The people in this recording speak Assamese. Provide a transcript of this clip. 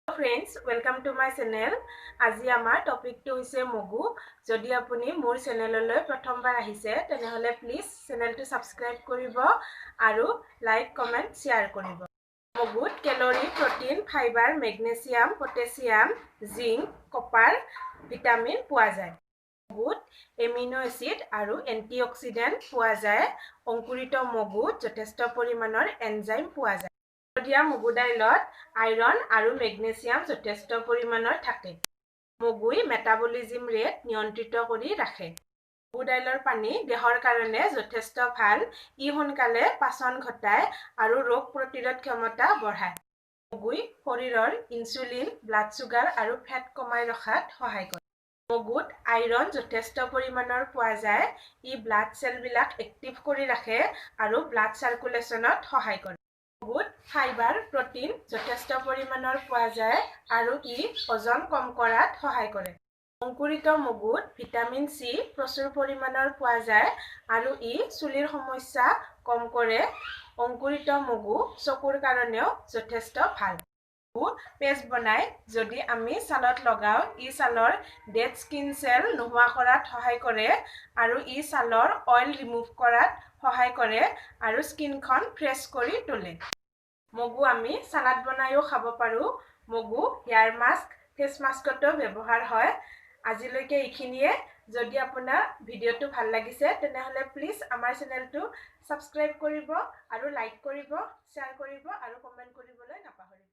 Friends, welcome to my channel. আজি আমাৰ টপিকটো হৈছে মগু। যদি আপুনি মোৰ চেনেললৈ প্ৰথমবাৰ আহিছে তেনেহলে প্লিজ চেনেলটো সাবস্ক্ৰাইব কৰিব আৰু লাইক কমেন্ট শেয়াৰ কৰিব। মগুত calorie, protein, fibre, magnesium, potassium, zinc, copper, vitamin পোৱা যায়। মগুত এমিনো এসিড আৰু এন্টিঅক্সিডেন্ট পোৱা যায়। অঙ্কুৰিত মগুত যথেষ্ট পৰিমাণৰ এনজাইম পোৱা যায়। দিয়া মগু দাইলত আইৰন আৰু মেগনেছিয়াম যথেষ্ট পৰিমাণৰ থাকে। মগুই মেটাবলিজিম ৰেট নিয়ন্ত্ৰিত কৰি ৰাখে। মগু দাইলৰ পানী দেহৰ কাৰণে যথেষ্ট ভাল। ই সোনকালে পাচন ঘটায় আৰু ৰোগ প্ৰতিৰোধ ক্ষমতা বঢ়ায়। মগুই শৰীৰৰ ইনসুলিন, ব্লাড সুগাৰ আৰু ফেট কমাই ৰখাত সহায় কৰে। মগুত আইৰন যথেষ্ট পৰিমাণৰ পোৱা যায়। ই ব্লাড সেল বিলাক এক্টিভ কৰি ৰাখে আৰু ব্লাড সাৰ্কুলেশনত সহায় কৰে। মগুত ফাইবাৰ, প্ৰটিন যথেষ্ট পৰিমাণৰ পোৱা যায় আৰু ই ওজন কম কৰাত সহায় কৰে। অঙ্কুৰিত মগুত ভিটামিন সি প্ৰচুৰ পৰিমাণৰ পোৱা যায় আৰু ই চুলিৰ সমস্যা কম কৰে। অঙ্কুৰিত মগু চকুৰ কাৰণেও যথেষ্ট ভাল। মগু পেষ্ট বনাই যদি আমি ছালত লগাও ই ছালৰ ডেড স্কিন সেল নোহোৱা কৰাত সহায় কৰে আৰু ই ছালৰ অইল ৰিমুভ কৰাত সহায় কৰে আৰু স্কিনখন ফ্ৰেছ কৰি তোলে। মগু আমি সালাড বনাইও খাব পাৰো। মগু হেয়াৰ মাস্ক, ফেস মাস্কতো ব্যৱহাৰ হয়। আজিলৈকে এইখিনিয়ে। যদি আপোনাৰ ভিডিওটো ভাল লাগিছে তেনেহলে প্লিজ আমাৰ চেনেলটো সাবস্ক্ৰাইব কৰিব আৰু লাইক কৰিব, শ্বেয়াৰ কৰিব আৰু কমেন্ট কৰিবলৈ নাপাহৰিব।